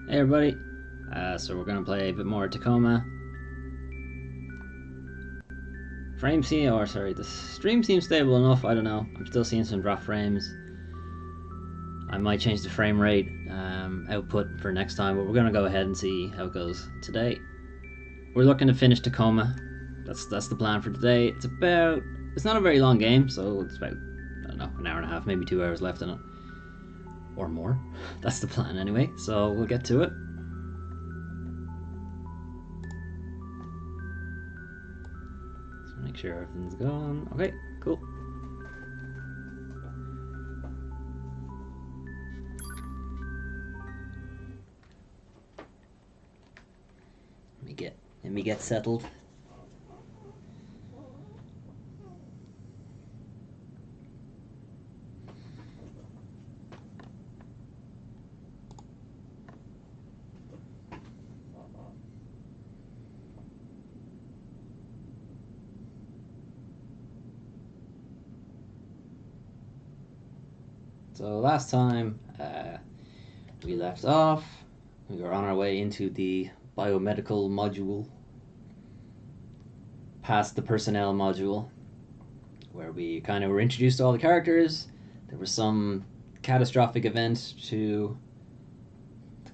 Hey everybody, so we're gonna play a bit more Tacoma. The stream seems stable enough, I don't know. I'm still seeing some drop frames. I might change the frame rate output for next time, but we're gonna go ahead and see how it goes today. We're looking to finish Tacoma. That's the plan for today. It's not a very long game, so it's about, I don't know, an hour and a half, maybe 2 hours left in it. Or more. That's the plan anyway, so we'll get to it. Make sure everything's going. Okay, cool. Let me get settled. So last time we left off, we were on our way into the biomedical module, past the personnel module, where we kind of were introduced to all the characters. There was some catastrophic event to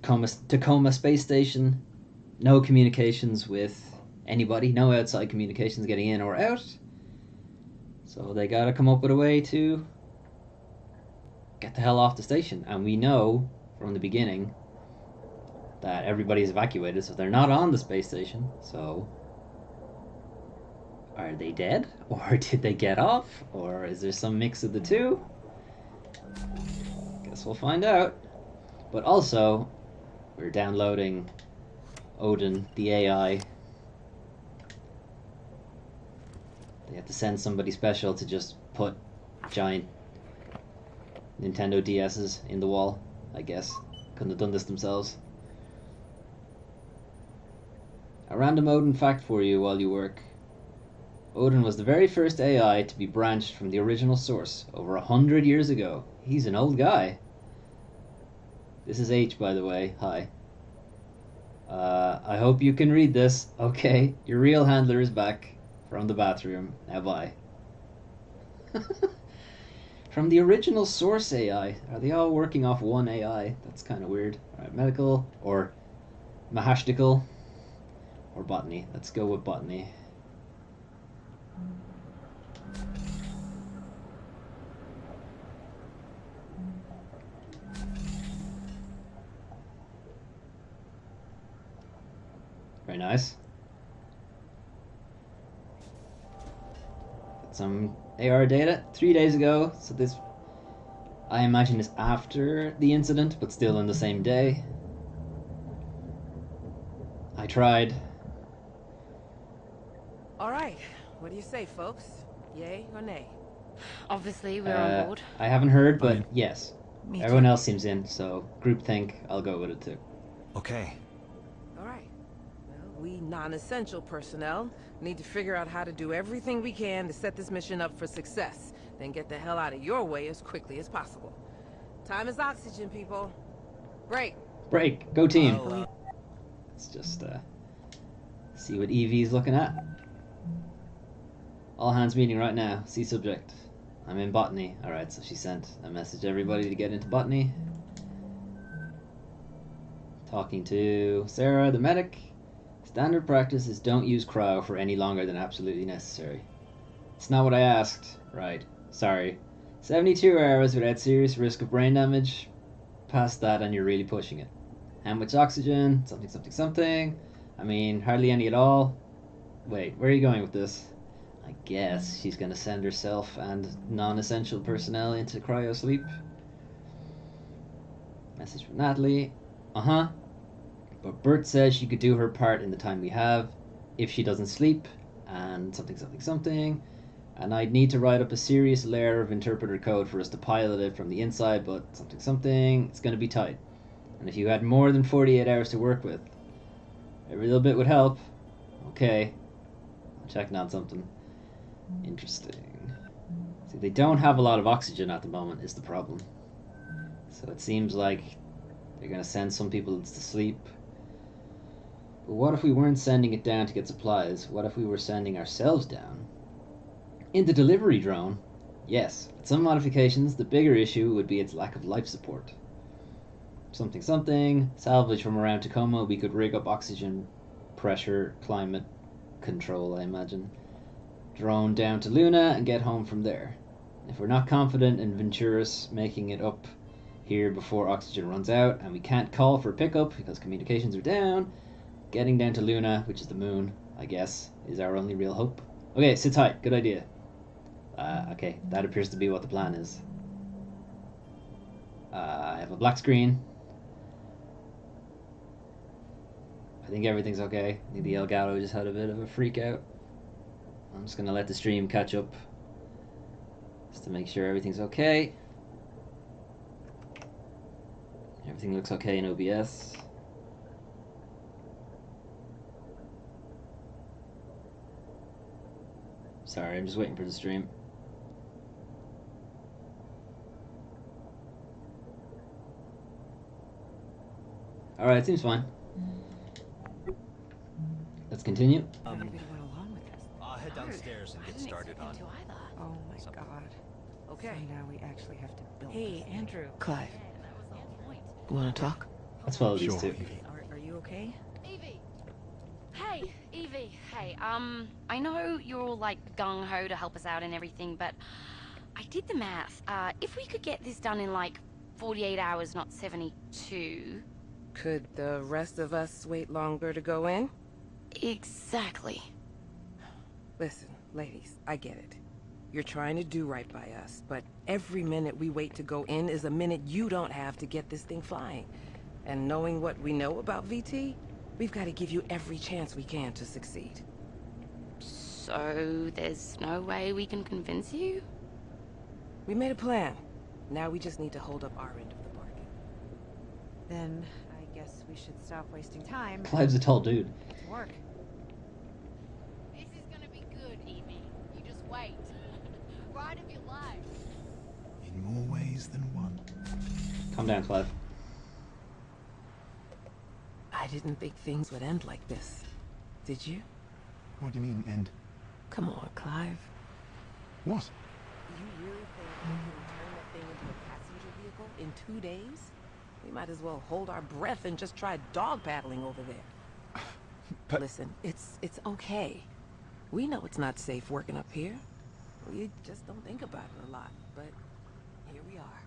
Tacoma Space Station. No communications with anybody, no outside communications getting in or out. So they gotta come up with a way to get the hell off the station. And we know from the beginning that everybody's evacuated, so they're not on the space station. So are they dead? Or did they get off? Or is there some mix of the two? Guess we'll find out. But also, we're downloading Odin, the AI. They have to send somebody special to just put giant Nintendo DS's in the wall, I guess. Couldn't have done this themselves. A random Odin fact for you while you work. Odin was the very first AI to be branched from the original source over 100 years ago. He's an old guy. This is H, by the way. Hi. I hope you can read this. Okay, your real handler is back from the bathroom. Now bye. From the original source AI. Are they all working off one AI? That's kind of weird. Alright, medical or mahashtical or botany. Let's go with botany. Very nice. Got some AR data 3 days ago, so this I imagine is after the incident, but still in the same day. I tried. Alright, what do you say, folks? Yay or nay? Obviously, we're on board. I haven't heard, but yes. Me Everyone too. else seems in, so groupthink, I'll go with it too. Okay. Alright. Well, we non-essential personnel need to figure out how to do everything we can to set this mission up for success, then get the hell out of your way as quickly as possible. Time is oxygen, people. Break. Break. Go team. Let's just see what Evie's looking at. All hands meeting right now. See subject. I'm in botany. Alright, so she sent a message to everybody to get into botany. Talking to Sarah, the medic. Standard practice is don't use cryo for any longer than absolutely necessary. It's not what I asked. Right. Sorry. 72 hours without serious risk of brain damage. Past that and you're really pushing it. How much oxygen? Something, something, something. I mean, hardly any at all. Wait, where are you going with this? I guess she's gonna send herself and non-essential personnel into cryo sleep. Message from Natalie. Uh-huh. But Bert says she could do her part in the time we have if she doesn't sleep, and something, something, something. And I'd need to write up a serious layer of interpreter code for us to pilot it from the inside, but something, something. It's gonna be tight. And if you had more than 48 hours to work with, every little bit would help. Okay. I'm checking on something. Interesting. See, they don't have a lot of oxygen at the moment is the problem. So it seems like They're gonna send some people to sleep. But what if we weren't sending it down to get supplies? What if we were sending ourselves down? In the delivery drone, yes. With some modifications, the bigger issue would be its lack of life support. Something, salvage from around Tacoma, we could rig up oxygen, pressure, climate control, I imagine. Drone down to Luna and get home from there. If we're not confident in Venturis making it up here before oxygen runs out, and we can't call for pickup because communications are down, getting down to Luna, which is the moon, I guess, is our only real hope. Okay, sit tight. Good idea. Okay, that appears to be what the plan is. I have a black screen. I think everything's okay. I think the Elgato just had a bit of a freak out. I'm just going to let the stream catch up just to make sure everything's okay. Everything looks okay in OBS. Sorry, I'm just waiting for the stream. Alright, seems fine. Let's continue. We went along with this. I'll head downstairs and get started on. Oh my god. Okay. So now we actually have to build. Hey, Andrew. Clive, You want to talk? Let's follow these Sure. two. Are you okay? Evie! Hey, Evie. Hey, I know you're all like gung-ho to help us out and everything, but I did the math. If we could get this done in like 48 hours, not 72. Could the rest of us wait longer to go in? Exactly. Listen, ladies, I get it. You're trying to do right by us, but every minute we wait to go in is a minute you don't have to get this thing flying. And knowing what we know about VT, we've got to give you every chance we can to succeed. So there's no way we can convince you? We made a plan. Now we just need to hold up our end of the bargain. then I guess we should stop wasting time. Clive's a tall dude. Get to work. This is gonna be good, Evie. You just wait. Ride of your life. In more ways than one. Calm down, Clive. I didn't think things would end like this. Did you? What do you mean, end? Come on, Clive. What? You really think we can turn that thing into a passenger vehicle in 2 days? We might as well hold our breath and just try dog paddling over there. But- Listen, it's okay. We know it's not safe working up here. We just don't think about it a lot, but here we are.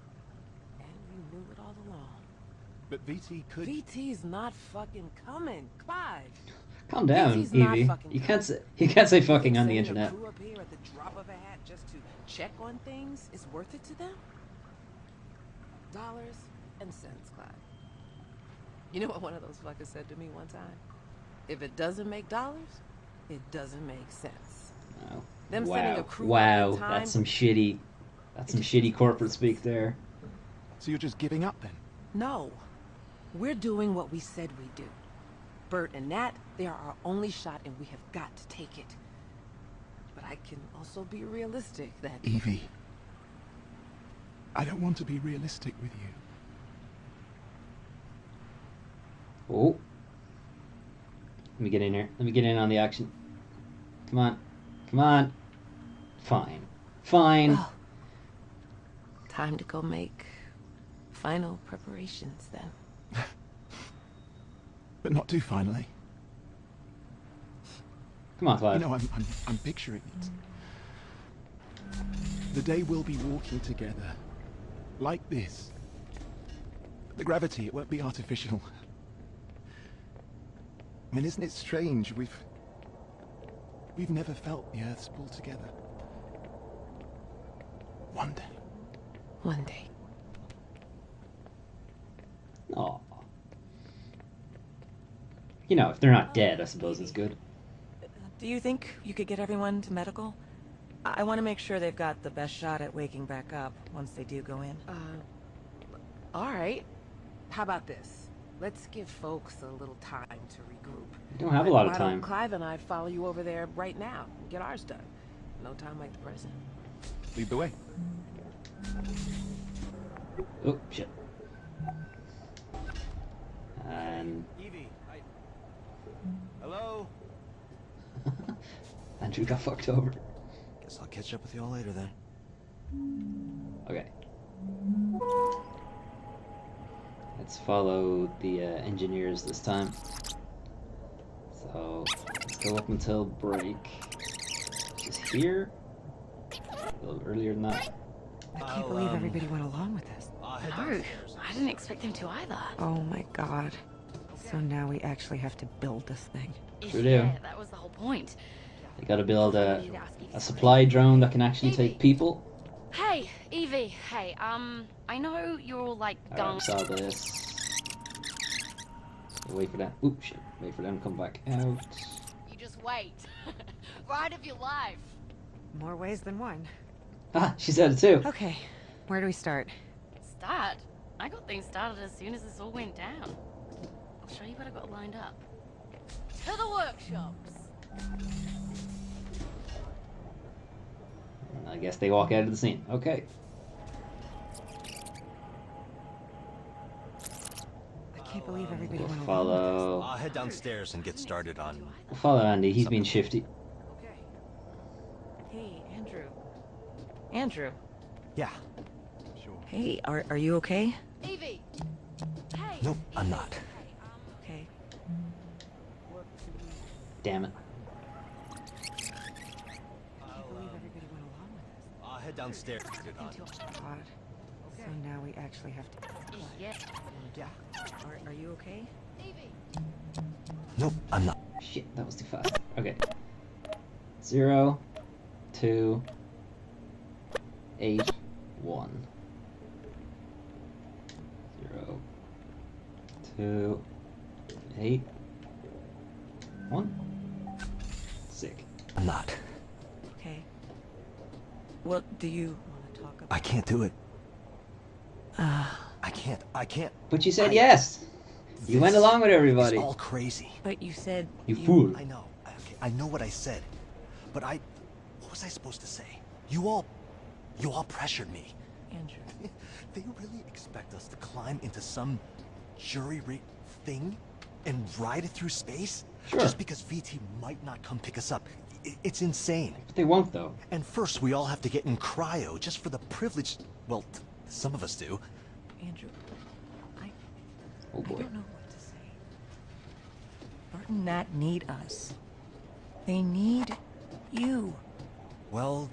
And we knew it all along. But VT could... VT's not fucking coming, Clive. Calm down, VT's not Evie. fucking You can't say fucking on the Sending a internet. crew up here at the drop of a hat just to check on things is worth it to them? Dollars and cents, Clive. You know what one of those fuckers said to me one time? If it doesn't make dollars, it doesn't make sense. Oh. Them sending Wow. a crew Wow. up in time, That's some shitty corporate speak there. So you're just giving up then? No. We're doing what we said we'd do. Bert and Nat, they are our only shot and we have got to take it. But I can also be realistic that... Evie. I don't want to be realistic with you. Oh. Let me get in here. Let me get in on the action. Come on. Come on. Fine. Fine. Well, time to go make final preparations then. But not too finally. Come on, Clive. You know, I'm picturing it. The day we'll be walking together. Like this. The gravity, it won't be artificial. I mean, isn't it strange? We've never felt the Earth's pull together. One day. One day. Aw. You know, if they're not dead, I suppose it's good. Do you think you could get everyone to medical? I want to make sure they've got the best shot at waking back up once they do go in. All right. How about this? Let's give folks a little time to regroup. We don't have a lot of Why don't time. Clive and I follow you over there right now and get ours done. No time like the present. Lead the way. Oh, shit. And Evie, hello? Andrew got fucked over. Guess I'll catch up with you all later then. Okay. Let's follow the engineers this time. So let's go up until break. Just here. A little earlier than that. I can't believe everybody went along with this. No, I didn't expect them to either. Oh my god. So now we actually have to build this thing. Sure do. Yeah, that was the whole point. They gotta build a supply drone that can actually take people. Hey, Evie. Hey, I know you're all like Alright, saw this. Wait for them. Oop, shit. Wait for them to come back out. You just wait. Ride of your life. More ways than one. Ah, she said it too. Okay, where do we start? Start? I got things started as soon as this all went down. I'll show you what I got lined up. To the workshops. I guess they walk out of the scene. Okay. I can't believe everybody went along with Follow. I'll head downstairs and get started on... Follow Andy. He's been shifty. Okay. Hey, Andrew. Andrew. Yeah. Sure. Hey, are you okay? Evie. Hey. Nope, I'm not. Okay. Damn it. I can't believe everybody went along with this. I'll head downstairs and get on. God. So now we actually have to... Yeah. Yeah. Are you okay? Evie. Nope, I'm not. Shit, that was too fast. Okay. 0, 2, 8, 1. 0, 2, 8, 1. Sick. I'm not. Okay. Well, do you want to talk about... I can't do it. I can't. But you said yes. You went along with everybody. It's all crazy. But you said... You fool. I know. Okay, I know what I said. But what was I supposed to say? You all pressured me. Andrew. They really expect us to climb into some jury-rigged thing and ride it through space? Sure. Just because VT might not come pick us up. It's insane. But they won't, though. And first, we all have to get in cryo just for the privilege. Well, some of us do. Andrew. Oh I boy. don't know what to say. Bart and Nat need us. They need you. Well,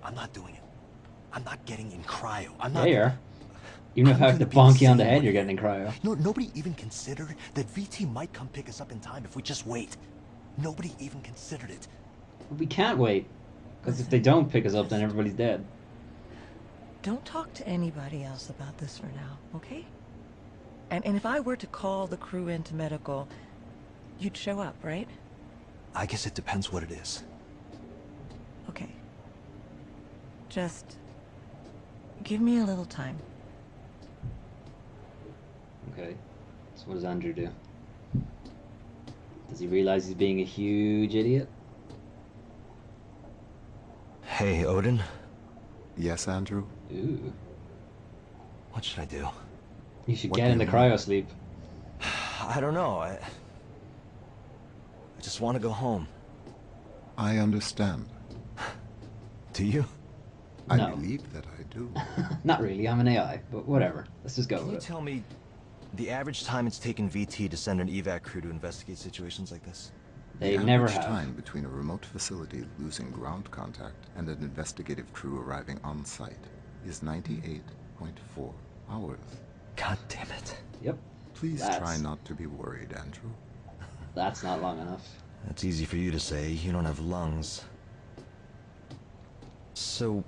I'm not doing it. I'm not getting in cryo. I'm not. Yeah, you are. Even if I have I'm to gonna be bonk you on the the head, same you're way. getting in cryo. No, nobody even considered that VT might come pick us up in time if we just wait. Nobody even considered it. But we can't wait. Because if they don't pick us up, then everybody's dead. Don't talk to anybody else about this for now, okay? And if I were to call the crew into medical, you'd show up, right? I guess it depends what it is. Okay. Just give me a little time. Okay. So what does Andrew do? Does he realize he's being a huge idiot? Hey, Odin. Yes, Andrew? Ooh. What should I do? You should What get do in the you cryo sleep. I don't know. I just want to go home. I understand. Do you? I No. believe that I do. Not really, I'm an AI, but whatever. Let's just go Can with you it. tell me the average time it's taken VT to send an evac crew to investigate situations like this? They The never average have. time between a remote facility losing ground contact and an investigative crew arriving on site is 98.4 hours. God damn it. Yep. Please That's- try not to be worried, Andrew. That's not long enough. That's easy for you to say. You don't have lungs. So,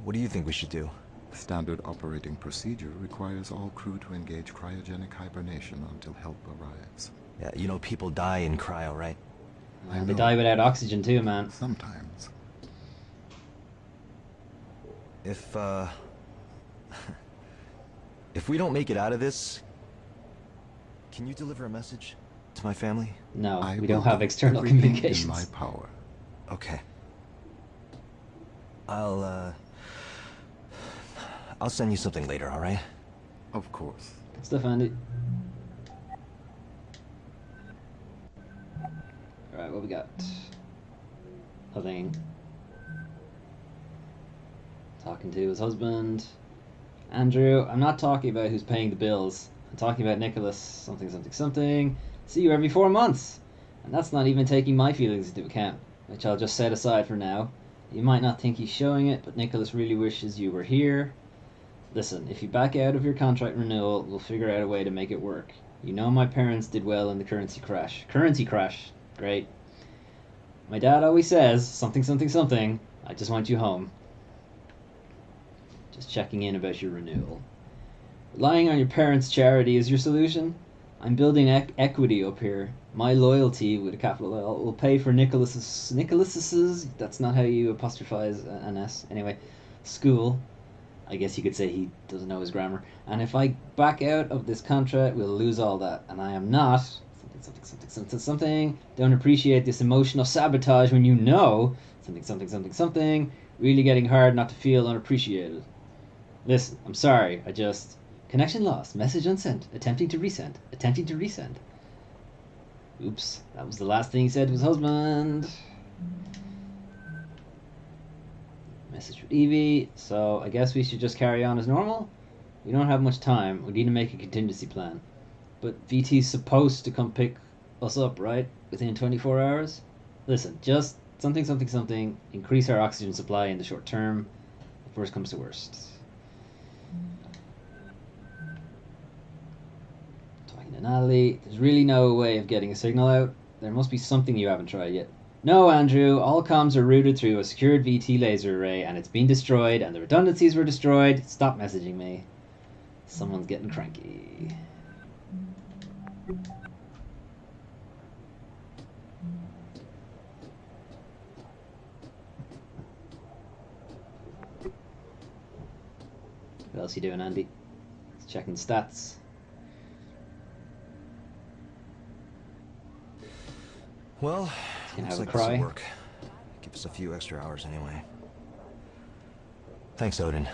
what do you think we should do? Standard operating procedure requires all crew to engage cryogenic hibernation until help arrives. Yeah, you know people die in cryo, right? I They know. die without oxygen too, man. Sometimes. If if we don't make it out of this, can you deliver a message to my family? No, I we will don't have do external everything communications. in my power. Okay. I'll send you something later, all right? Of course. Good stuff, Andy. Right, what we got? Nothing. Talking to his husband. Andrew, I'm not talking about who's paying the bills. I'm talking about Nicholas something something something. See you every 4 months. And that's not even taking my feelings into account, which I'll just set aside for now. You might not think he's showing it, but Nicholas really wishes you were here. Listen, if you back out of your contract renewal, we'll figure out a way to make it work. You know my parents did well in the currency crash. Currency crash. Great. My dad always says, something, something, something. I just want you home. Just checking in about your renewal. Relying on your parents' charity is your solution? I'm building equity up here. My loyalty, with a capital L, will pay for Nicholas's, that's not how you apostrophize an S, anyway, school. I guess you could say he doesn't know his grammar. And if I back out of this contract, we'll lose all that. And I am not, something, something, something, something, don't appreciate this emotional sabotage when you know, something, something, something, something, really getting hard not to feel unappreciated. Listen, I'm sorry, I just... Connection lost, message unsent, attempting to resend, attempting to resend. Oops, that was the last thing he said to his husband. Message with Evie, so I guess we should just carry on as normal? We don't have much time, we need to make a contingency plan. But VT's supposed to come pick us up, right? Within 24 hours? Listen, just something, something, something, increase our oxygen supply in the short term, if worst comes to worst. Natalie, there's really no way of getting a signal out. There must be something you haven't tried yet. No, Andrew, all comms are routed through a secured VT laser array and it's been destroyed and the redundancies were destroyed. Stop messaging me. Someone's getting cranky. What else you doing, Andy? Just checking stats. Well, Gonna looks have a like cry. this'll work. Give us a few extra hours anyway. Thanks, Odin.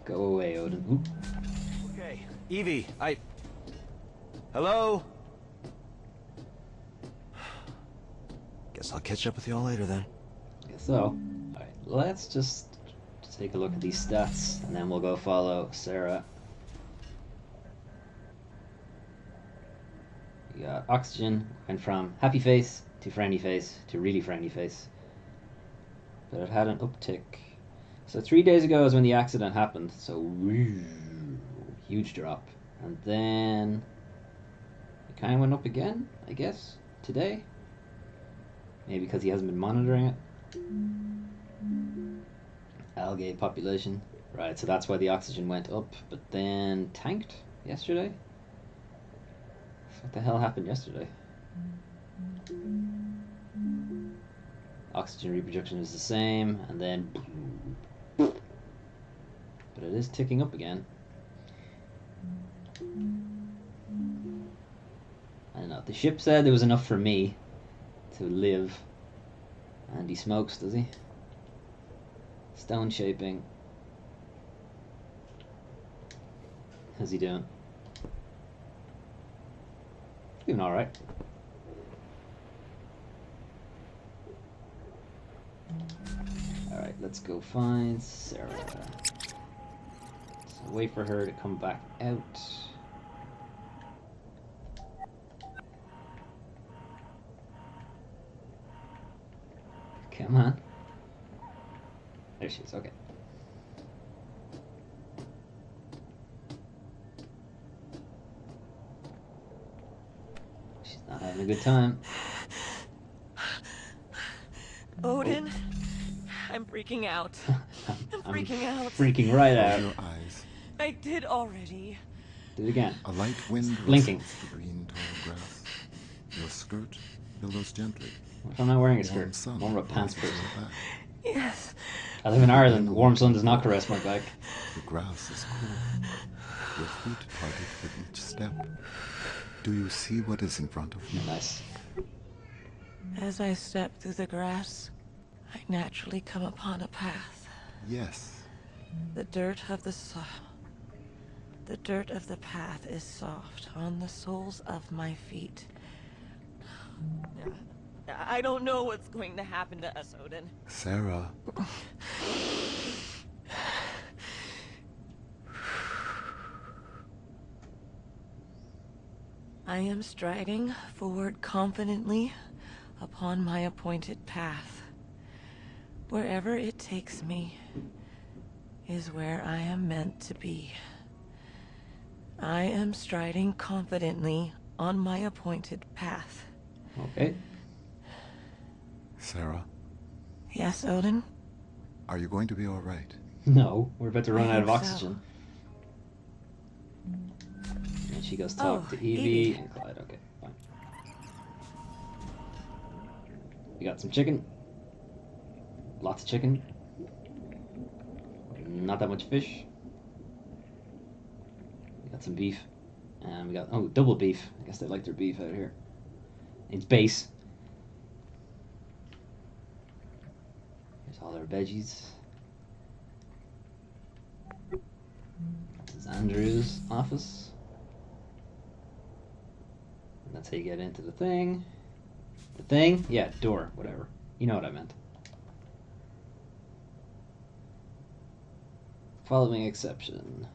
Go away, Odin. Oop. Okay, Evie, Hello? Guess I'll catch up with y'all later then. Guess so. Alright, let's just take a look at these stats and then we'll go follow Sarah. We got oxygen, went from happy face to frowny face to really frowny face. But it had an uptick. So 3 days ago is when the accident happened, so huge drop. And then it kind of went up again, I guess, today. Maybe because he hasn't been monitoring it. Algae population. Right, so that's why the oxygen went up, but then tanked yesterday. What the hell happened yesterday? Oxygen reproduction is the same, and then... But it is ticking up again. I don't know. The ship said there was enough for me to live. And he smokes, does he? Stone shaping. How's he doing? Doing alright. Alright, let's go find Sarah. So wait for her to come back out. Come on. There she is, okay. She's not having a good time. Odin, I'm freaking out. I'm freaking out. Freaking right Close out. your eyes. I did already. Do it again. A light wind Blinking. rustles the green tall grass. Your skirt billows gently. What if I'm not wearing a Warm skirt? sun I'm wearing a pants rises person. on your back. Yes. I live in Ireland. Warm sun does not caress my back. The grass is cool. Your feet parted with each step. Do you see what is in front of you? Nice. As I step through the grass, I naturally come upon a path. Yes. The dirt of the path is soft on the soles of my feet. I don't know what's going to happen to us, Odin. Sarah. I am striding forward confidently upon my appointed path. Wherever it takes me is where I am meant to be. I am striding confidently on my appointed path. Okay. Sarah, Yes, Odin? are you going to be all right? No, we're about to run I out of think so. oxygen. And she goes talk Oh, to Evie Evie. and Clyde. Okay, fine. We got some chicken. Lots of chicken. Not that much fish. We got some beef. And we got, oh, double beef. I guess they like their beef out here. It's base. Here's all our veggies. This is Andrew's office. And that's how you get into the thing. The thing? Yeah, door, whatever. You know what I meant. Following exception.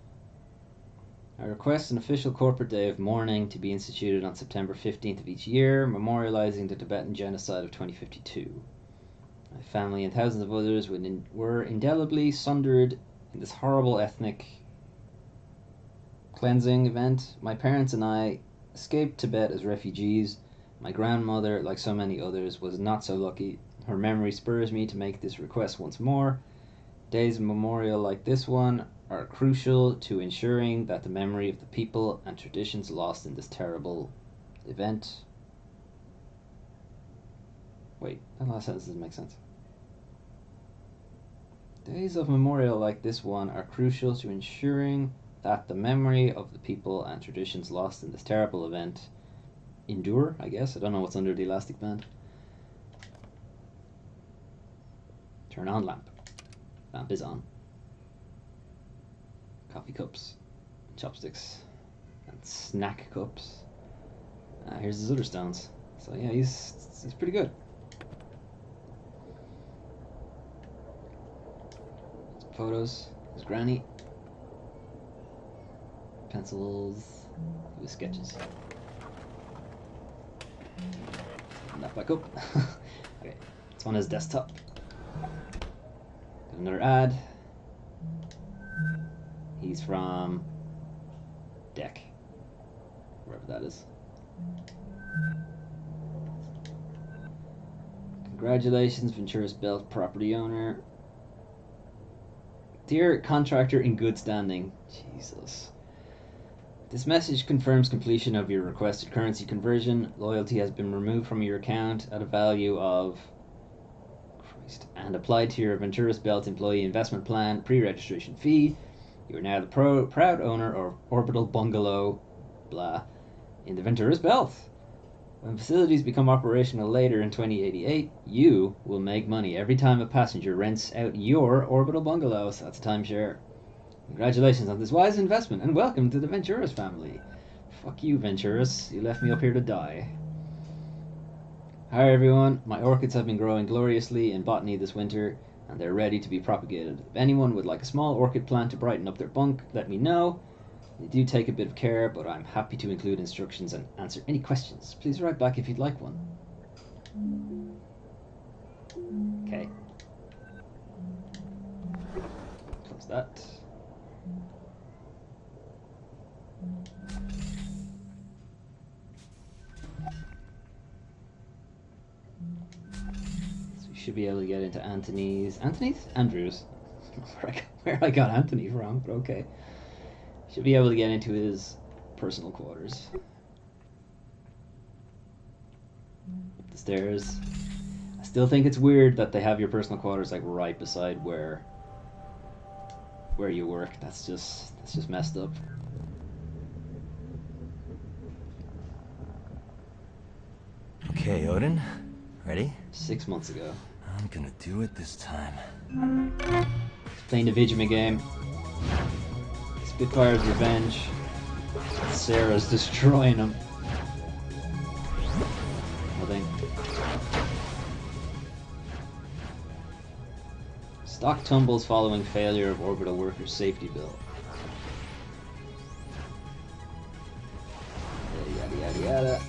I request an official corporate day of mourning to be instituted on September 15th of each year, memorializing the Tibetan genocide of 2052. My family and thousands of others were indelibly sundered in this horrible ethnic cleansing event. My parents and I escaped Tibet as refugees. My grandmother, like so many others, was not so lucky. Her memory spurs me to make this request once more. Days of memorial like this one are crucial to ensuring that the memory of the people and traditions lost in this terrible event. Wait, that last sentence doesn't make sense. Days of memorial like this one are crucial to ensuring that the memory of the people and traditions lost in this terrible event endure, I guess. I don't know what's under the elastic band. Turn on lamp. Lamp is on. Coffee cups, chopsticks, and snack cups. Here's his other stones. So yeah, he's pretty good. Some photos. His granny. Pencils. His sketches. And that back up. Okay, it's on his desktop. Got another ad. He's from Deck, wherever that is. Congratulations, Venturis Belt property owner. Dear contractor in good standing. Jesus. This message confirms completion of your requested currency conversion. Loyalty has been removed from your account at a value of and applied to your Venturis Belt employee investment plan pre-registration fee. You are now the proud owner of Orbital Bungalow, blah, in the Venturis Belt. When facilities become operational later in 2088, you will make money every time a passenger rents out your Orbital Bungalow. So that's a timeshare. Congratulations on this wise investment, and welcome to the Venturis family. Fuck you, Venturis. You left me up here to die. Hi everyone, my orchids have been growing gloriously in botany this winter, and they're ready to be propagated. If anyone would like a small orchid plant to brighten up their bunk, let me know. They do take a bit of care, but I'm happy to include instructions and answer any questions. Please write back if you'd like one. Okay. Close that. Should be able to get into Andrews. Where I got Anthony from, but okay. Should be able to get into his personal quarters. Up the stairs. I still think it's weird that they have your personal quarters like right beside where you work. That's just messed up. Okay, Odin. Ready? 6 months ago. I'm gonna do it this time. He's playing the Vigima game. Spitfire's revenge. Sarah's destroying him. Nothing. Stock tumbles following failure of orbital workers' safety bill. Yada yada yada.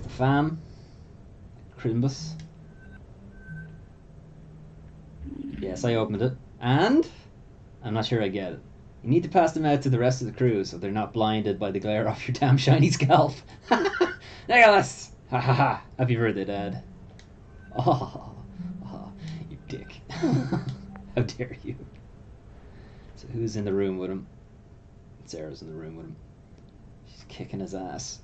The fam. Crimbus. Yes, I opened it. And? I'm not sure I get it. You need to pass them out to the rest of the crew so they're not blinded by the glare off your damn shiny scalp. Nicholas! Ha ha ha! Happy birthday, Dad. Oh, you dick. How dare you? So who's in the room with him? Sarah's in the room with him. She's kicking his ass.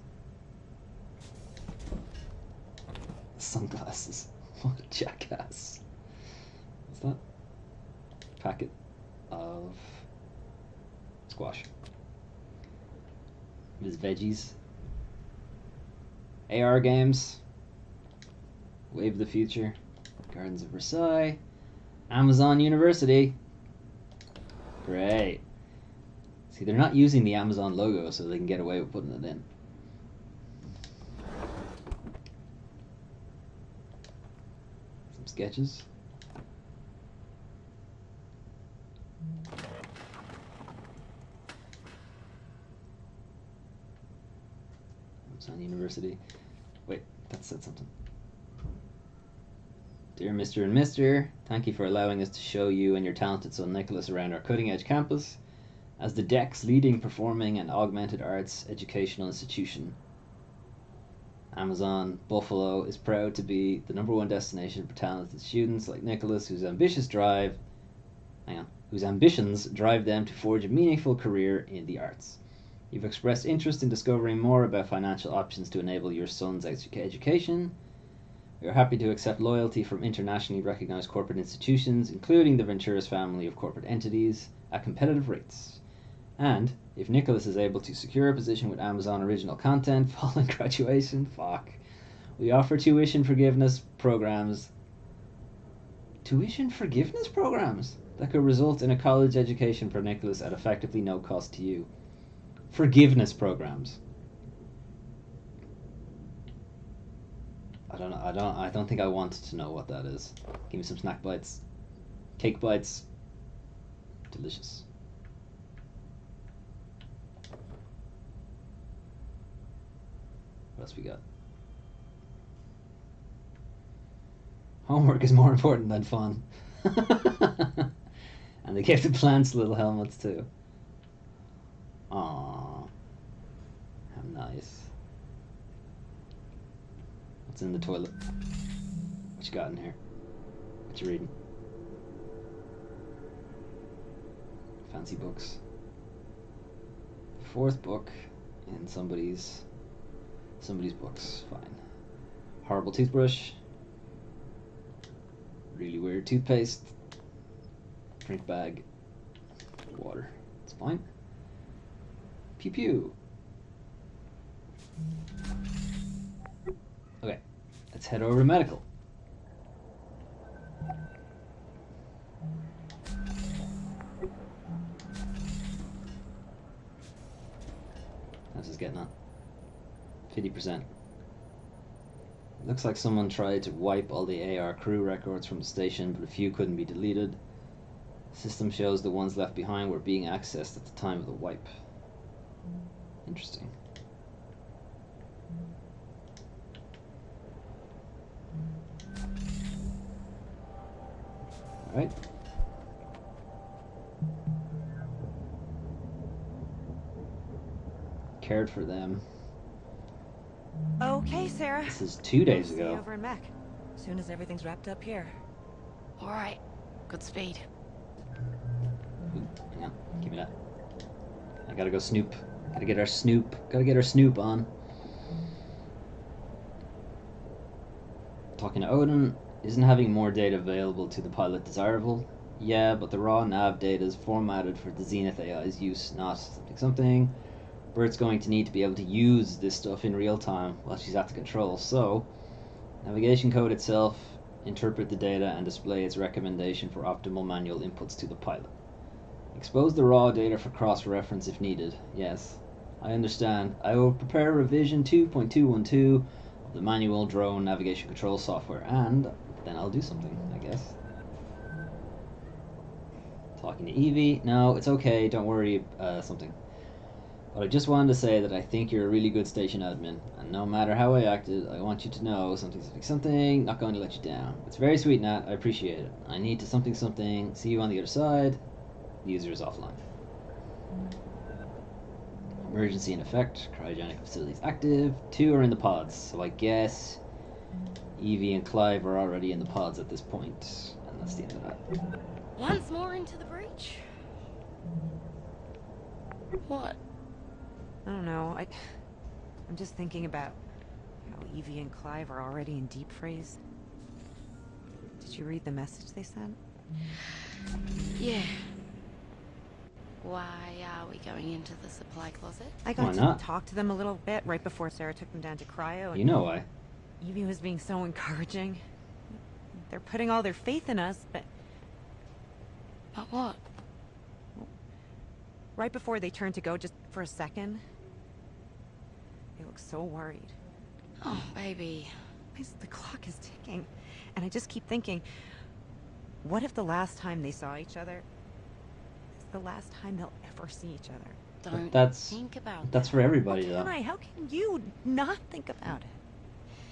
Sunglasses. What a jackass. What's that? Packet of squash. His veggies. AR games. Wave of the Future. Gardens of Versailles. Amazon University. Great. See, they're not using the Amazon logo, so they can get away with putting it in. Some sketches. Amazon University. Wait, that said something. Dear Mr. and Mr., thank you for allowing us to show you and your talented son Nicholas around our cutting-edge campus. As the DEC's leading performing and augmented arts educational institution, Amazon Buffalo is proud to be the #1 destination for talented students like Nicholas, whose ambitions drive them to forge a meaningful career in the arts. You've expressed interest in discovering more about financial options to enable your son's education. We are happy to accept loyalty from internationally recognized corporate institutions, including the Venturas family of corporate entities, at competitive rates. And if Nicholas is able to secure a position with Amazon Original Content following graduation, we offer tuition forgiveness programs that could result in a college education for Nicholas at effectively no cost to you. Forgiveness programs. I don't think I want to know what that is. Give me some snack bites. Cake bites. Delicious. What else we got? Homework is more important than fun. And they gave the plants little helmets too. Aww. How nice. What's in the toilet? What you got in here? What you reading? Fancy books. 4th book in somebody's books. Fine. Horrible toothbrush. Really weird toothpaste. Drink bag. Water. It's fine. Pew pew. Okay, let's head over to medical. How's this getting on? 50%. Looks like someone tried to wipe all the AR crew records from the station, but a few couldn't be deleted. The system shows the ones left behind were being accessed at the time of the wipe. Interesting. Alright. Cared for them. Okay, Sarah. This is 2 days See you ago. over in Mech. Soon as everything's wrapped up here. All right, good speed. Ooh, hang on, give me that. I gotta go snoop. Gotta get our snoop on. Talking to Odin, isn't having more data available to the pilot desirable? Yeah, but the raw nav data is formatted for the Zenith AI's use, not something. Bert's going to need to be able to use this stuff in real time while she's at the controls, so navigation code itself, interpret the data and display its recommendation for optimal manual inputs to the pilot. Expose the raw data for cross-reference if needed. Yes, I understand. I will prepare revision 2.212 of the manual drone navigation control software, and then I'll do something, I guess. Talking to Evie. No, it's okay. Don't worry. Something. But I just wanted to say that I think you're a really good station admin, and no matter how I acted, I want you to know something, not going to let you down. It's very sweet, Nat. I appreciate it. I need to something. See you on the other side. The user is offline. Emergency in effect. Cryogenic facilities active. 2 are in the pods, so I guess Evie and Clive are already in the pods at this point, and that's the end of that. Once more into the breach. What? I don't know. I'm just thinking about how Evie and Clive are already in deep freeze. Did you read the message they sent? Yeah. Why are we going into the supply closet? I Why got not? to talk to them a little bit right before Sarah took them down to cryo. And You know why? Evie was being so encouraging. They're putting all their faith in us, but But what? right before they turned to go, just for a second, they look so worried. Oh, baby. The clock is ticking, and I just keep thinking, what if the last time they saw each other is the last time they'll ever see each other? Don't that's- think about That's that. for everybody, How though. how can you not think about it?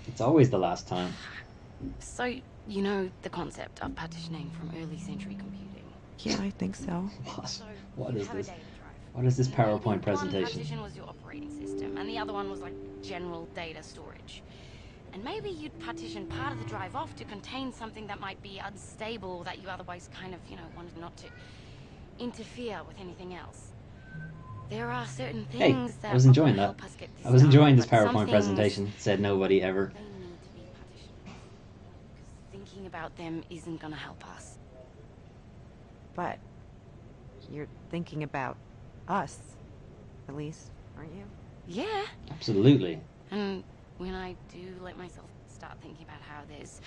It's always the last time. So, you know the concept of partitioning from early century computing. Yeah, I think so. What? So, What you is have a this? data drive. What is this Maybe PowerPoint one presentation? partition was your operating system, and the other one was like general data storage. And maybe you'd partition part of the drive off to contain something that might be unstable or that you otherwise kind of, wanted not to interfere with anything else. There are certain Hey, things that I was enjoying will that. help us get this I was done, enjoying this but some PowerPoint things, presentation. Said nobody ever. they need to be partitioned. Because thinking about them isn't gonna help us. But you're thinking about us, at least, aren't you? Yeah. Absolutely. And when I do let myself start thinking about how there's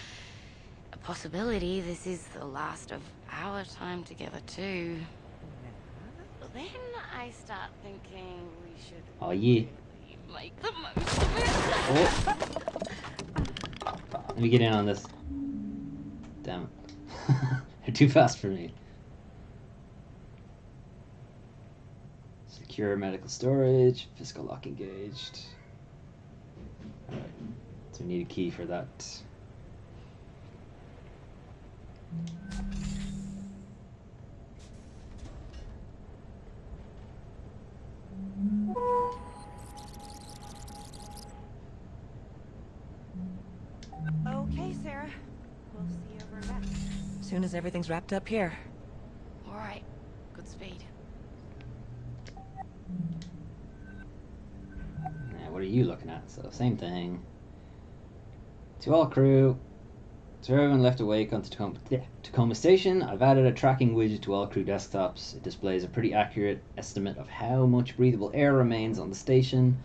a possibility this is the last of our time together too, then I start thinking we should Oh yeah. really make the most of it. Oh. Let me get in on this. Damn it. They're too fast for me. Secure medical storage. Fiscal lock engaged. Alright. So we need a key for that. Okay, Sarah. We'll see you over back. As soon as everything's wrapped up here. All right, good speed. Now, what are you looking at? So, same thing. To all crew. So everyone left awake on Tacoma Station. I've added a tracking widget to all crew desktops. It displays a pretty accurate estimate of how much breathable air remains on the station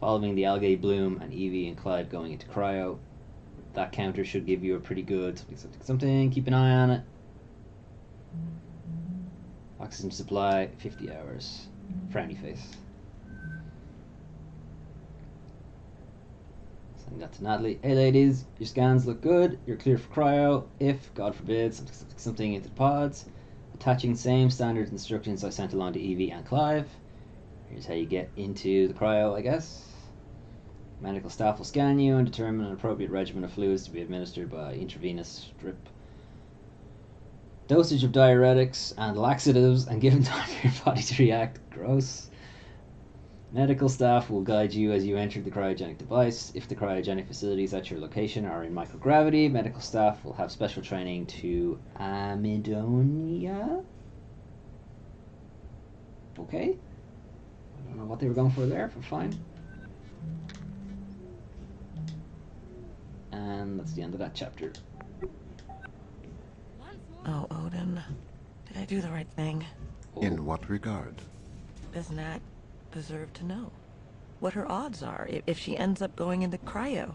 following the algae bloom and Evie and Clyde going into cryo. That counter should give you a pretty good something. Keep an eye on it. Oxygen supply, 50 hours. Frowny face. Sending that to Natalie. Hey ladies, your scans look good. You're clear for cryo. If, God forbid, something into the pods. Attaching same standard instructions I sent along to Evie and Clive. Here's how you get into the cryo, I guess. Medical staff will scan you and determine an appropriate regimen of fluids to be administered by intravenous drip. Dosage of diuretics and laxatives and given time for your body to react. Gross. Medical staff will guide you as you enter the cryogenic device. If the cryogenic facilities at your location are in microgravity, medical staff will have special training to amidonia. Okay. I don't know what they were going for there, but fine. And that's the end of that chapter. Oh, Odin. Did I do the right thing? In what regard? Does Nat deserve to know what her odds are if she ends up going into cryo?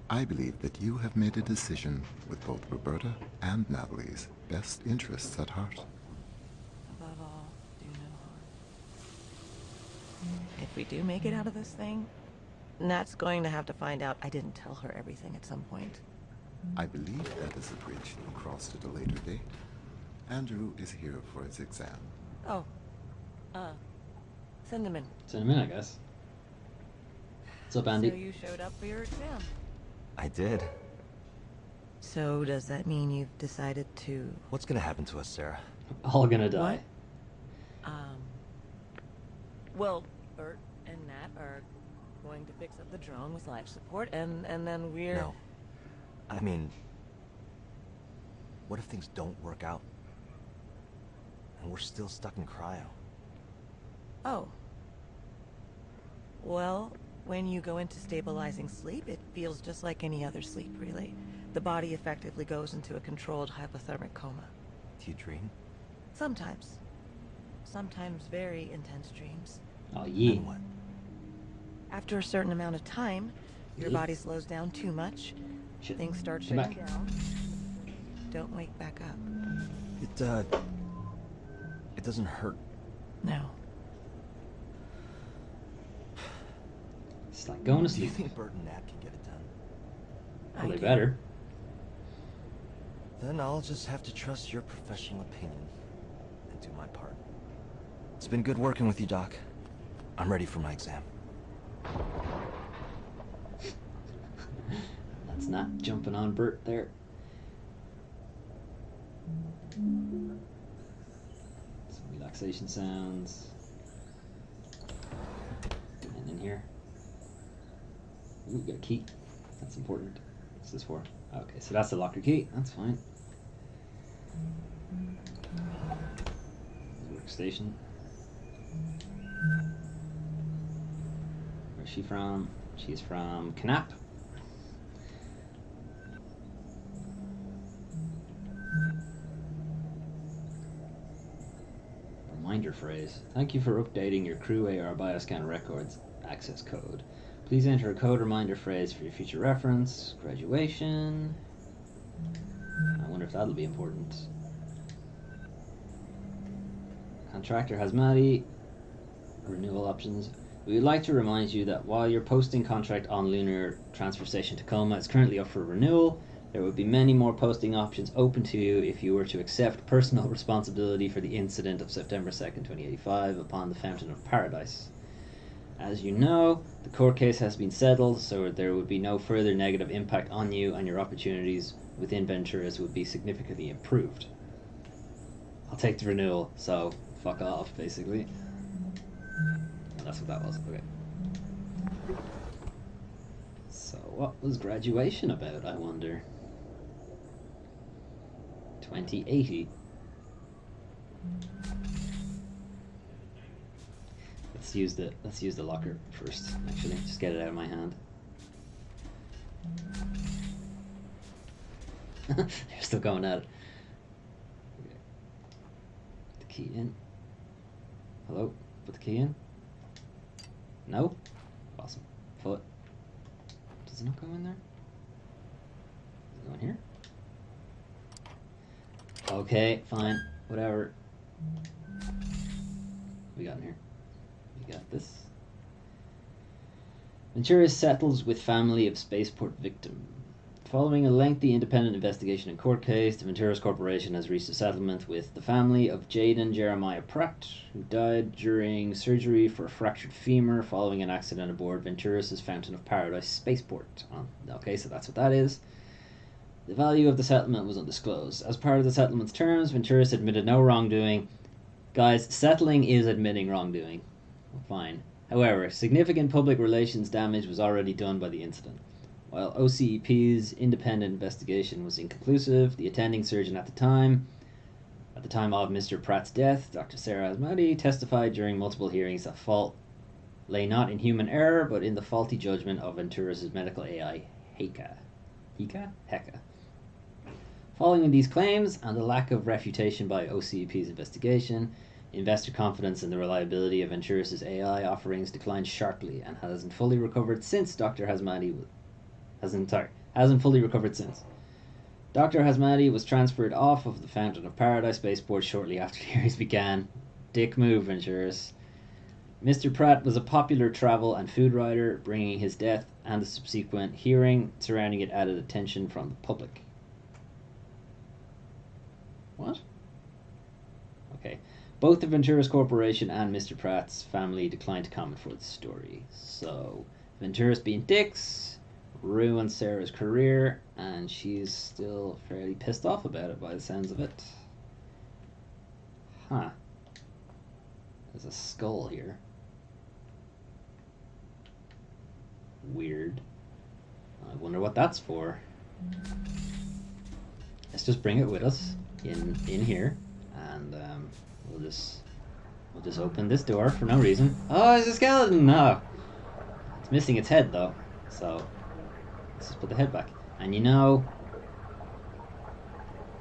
I believe that you have made a decision with both Roberta and Natalie's best interests at heart. Above all, do no if we do make it out of this thing, Nat's going to have to find out I didn't tell her everything at some point. I believe that is a bridge you'll cross at a later date. Andrew is here for his exam. Oh. Send him in. Send him in, I guess. What's up, Andy? So you showed up for your exam. I did. So does that mean you've decided to... What's gonna happen to us, Sarah? All gonna die. Well, Bert and Nat are going to fix up the drone with life support, and then we're... No. I mean... What if things don't work out? And we're still stuck in cryo? Oh. Well, when you go into stabilizing sleep, it feels just like any other sleep, really. The body effectively goes into a controlled hypothermic coma. Do you dream? Sometimes. Sometimes very intense dreams. Oh, yeah. And what? After a certain amount of time, your Yeah. body slows down too much. Shit. Things start Come shutting back. down. Don't wake back up. It doesn't hurt. No. It's like going to Do you sleep. think Bert and Nat can get it done? Well, I they do. better. Then I'll just have to trust your professional opinion and do my part. It's been good working with you, Doc. I'm ready for my exam. That's not jumping on Bert there. Some relaxation sounds. And in here. Ooh, we got a key. That's important. What's this for? Okay, so that's the locker key. That's fine. Workstation. Where's she from? She's from Knapp. Reminder phrase. Thank you for updating your crew AR bioscan records access code. Please enter a code reminder phrase for your future reference. Graduation. I wonder if that'll be important. Contractor Hazmati. Renewal options. We would like to remind you that while your posting contract on Lunar Transfer Station Tacoma is currently up for renewal, there would be many more posting options open to you if you were to accept personal responsibility for the incident of September 2nd, 2085 upon the Fountain of Paradise. As you know, the court case has been settled, so there would be no further negative impact on you, and your opportunities within Venturas would be significantly improved. I'll take the renewal, so fuck off, basically. And that's what that was. Okay. So, what was graduation about, I wonder? 2080. Let's use the locker first, actually. Just get it out of my hand. They're still going at it. Okay. Put the key in. Hello? Put the key in. No? Awesome. Foot. Does it not go in there? Does it go in here? Okay, fine. Whatever. We got in here. We got this. Ventura settles with family of spaceport victim. Following a lengthy independent investigation and court case, the Venturas Corporation has reached a settlement with the family of Jaden Jeremiah Pratt, who died during surgery for a fractured femur following an accident aboard Venturas' Fountain of Paradise spaceport. Okay, so that's what that is. The value of the settlement was undisclosed. As part of the settlement's terms, Venturas admitted no wrongdoing. Guys, settling is admitting wrongdoing. Fine. However, significant public relations damage was already done by the incident. While OCEP's independent investigation was inconclusive, the attending surgeon at the time of Mr. Pratt's death, Dr. Sarah Asmadi, testified during multiple hearings that fault lay not in human error, but in the faulty judgment of Venturas' medical AI, Heka. Heka? Following these claims and the lack of refutation by OCEP's investigation, investor confidence in the reliability of Venturas' AI offerings declined sharply and hasn't fully recovered since Dr. Hazmati hasn't fully recovered since. Dr. Hazmati was transferred off of the Fountain of Paradise spaceport shortly after the hearings began. Dick move, Venturas. Mr. Pratt was a popular travel and food writer, bringing his death and the subsequent hearing surrounding it added attention from the public. What? Okay. Both the Venturas Corporation and Mr. Pratt's family declined to comment for the story. So, Venturas being dicks ruined Sarah's career, and she's still fairly pissed off about it by the sounds of it. Huh. There's a skull here. Weird. I wonder what that's for. Let's just bring it with us in here, and we'll just open this door for no reason. Oh, it's a skeleton! No, it's missing its head though. So let's just put the head back. And you know,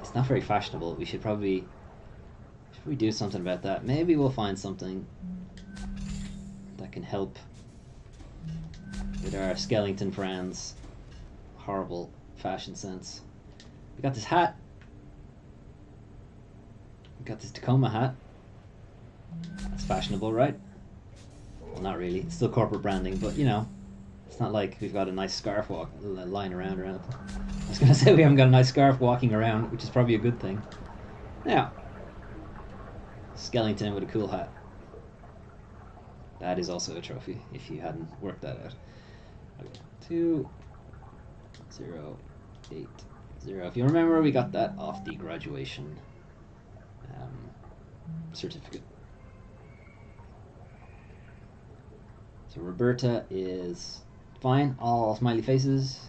it's not very fashionable. We should probably do something about that. Maybe we'll find something that can help with our skeleton friends' horrible fashion sense. We got this hat. We got this Tacoma hat. That's fashionable, right? Well, not really. It's still corporate branding, but you know, it's not like we've got a nice scarf lying around or anything. I was going to say we haven't got a nice scarf walking around, which is probably a good thing. Now, skeleton with a cool hat. That is also a trophy, if you hadn't worked that out. Okay. 2080. If you remember, we got that off the graduation certificate. So Roberta is fine. All smiley faces.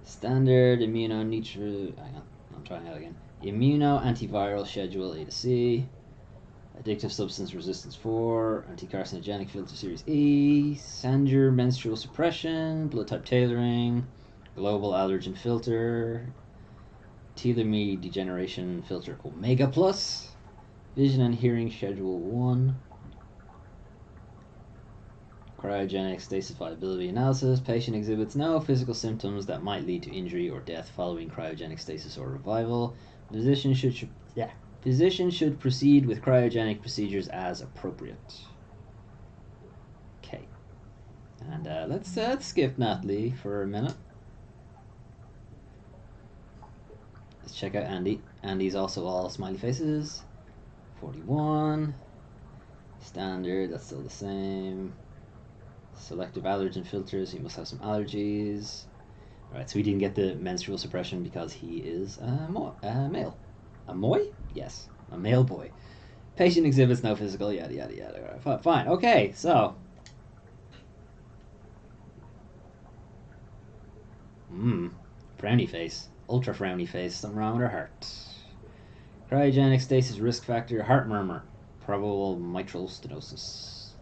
Standard immuno-neutral. Hang on, I'm trying that again. Immuno-antiviral schedule A to C. Addictive substance resistance 4. Anti-carcinogenic filter series E. Sanger menstrual suppression. Blood type tailoring. Global allergen filter. Telomere degeneration filter Omega Plus. Vision and hearing schedule 1. Cryogenic stasis viability analysis. Patient exhibits no physical symptoms that might lead to injury or death following cryogenic stasis or revival. Physician should proceed with cryogenic procedures as appropriate. Okay. And let's skip Natalie for a minute. Let's check out Andy. Andy's also all smiley faces. 41. Standard, that's still the same. Selective allergen filters, he must have some allergies. Alright, so we didn't get the menstrual suppression because he is a male. A boy? Yes, a male boy. Patient exhibits no physical, yada yada yada. Right, fine, okay, so. Frowny face. Ultra frowny face. Something wrong with her heart. Cryogenic stasis risk factor, heart murmur. Probable mitral stenosis.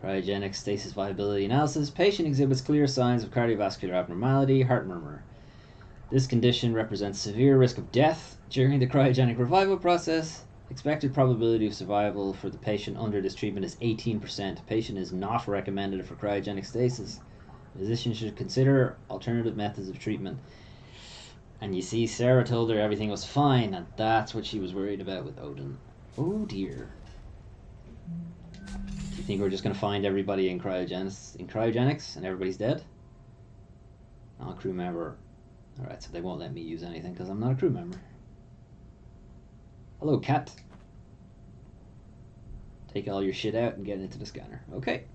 Cryogenic stasis viability analysis. Patient exhibits clear signs of cardiovascular abnormality, heart murmur. This condition represents severe risk of death during the cryogenic revival process. Expected probability of survival for the patient under this treatment is 18%. Patient is not recommended for cryogenic stasis. Physician should consider alternative methods of treatment. And you see, Sarah told her everything was fine, and that's what she was worried about with Odin. Oh dear. Do you think we're just going to find everybody in cryogenics and everybody's dead? Not a crew member. Alright, so they won't let me use anything because I'm not a crew member. Hello, cat. Take all your shit out and get into the scanner. Okay.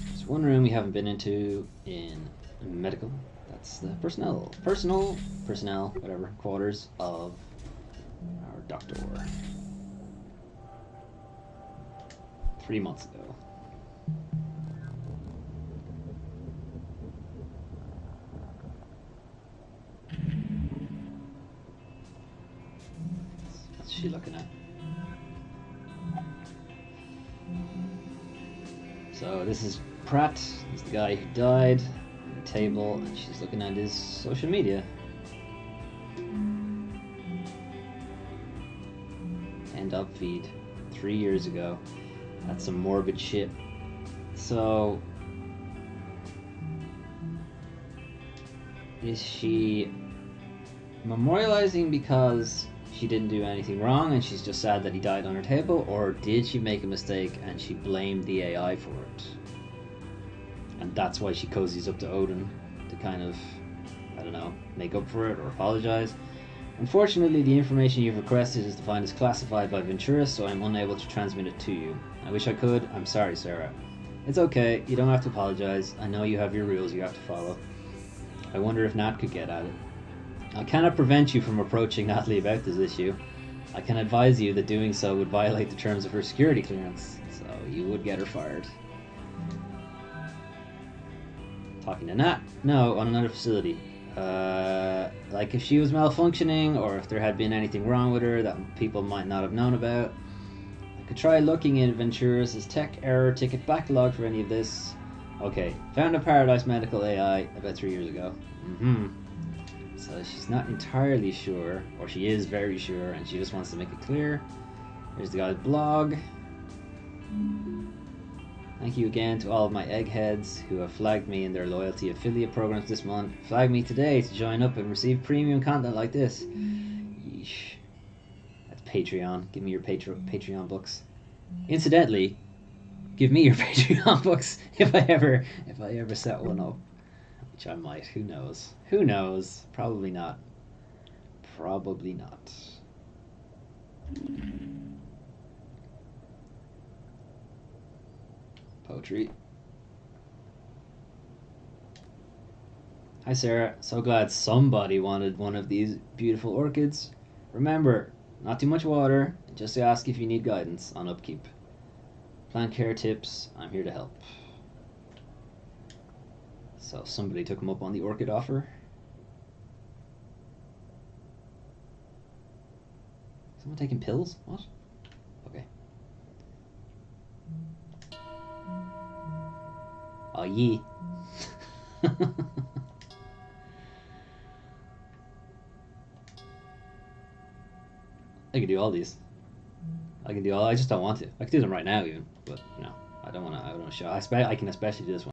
There's one room we haven't been into in medical. That's the personnel, whatever, quarters of our doctor. 3 months ago. What's she looking at? So this is Pratt. He's the guy who died. On the table, and she's looking at his social media. End up feed 3 years ago. That's some morbid shit. So is she memorializing because she didn't do anything wrong and she's just sad that he died on her table, or did she make a mistake and she blamed the AI for it? And that's why she cozies up to Odin to kind of, I don't know, make up for it or apologize. Unfortunately, the information you've requested is defined as classified by Ventura, so I'm unable to transmit it to you. I wish I could. I'm sorry, Sarah. It's okay. You don't have to apologize. I know you have your rules you have to follow. I wonder if Nat could get at it. I cannot prevent you from approaching Natalie about this issue. I can advise you that doing so would violate the terms of her security clearance, so you would get her fired. Talking to Nat? No, on another facility. Like if she was malfunctioning, or if there had been anything wrong with her that people might not have known about. I could try looking in Ventura's tech error ticket backlog for any of this. Okay, found a Paradise Medical AI about 3 years ago. So she's not entirely sure, or she is very sure, and she just wants to make it clear. Here's the guy's blog. Thank you again to all of my eggheads who have flagged me in their loyalty affiliate programs this month. Flag me today to join up and receive premium content like this. Yeesh. That's Patreon. Give me your Patreon books. Incidentally, give me your Patreon books if I ever set one up. Which I might. Who knows? Who knows? Probably not. Probably not. Poetry. Hi Sarah, so glad somebody wanted one of these beautiful orchids. Remember, not too much water, just ask if you need guidance on upkeep. Plant care tips, I'm here to help. So somebody took him up on the orchid offer. Someone taking pills? What? Okay. Oh, yee. I can do all these. I can do all. I just don't want to. I can do them right now, even. But no, I don't want to. I don't want to show. I can especially do this one.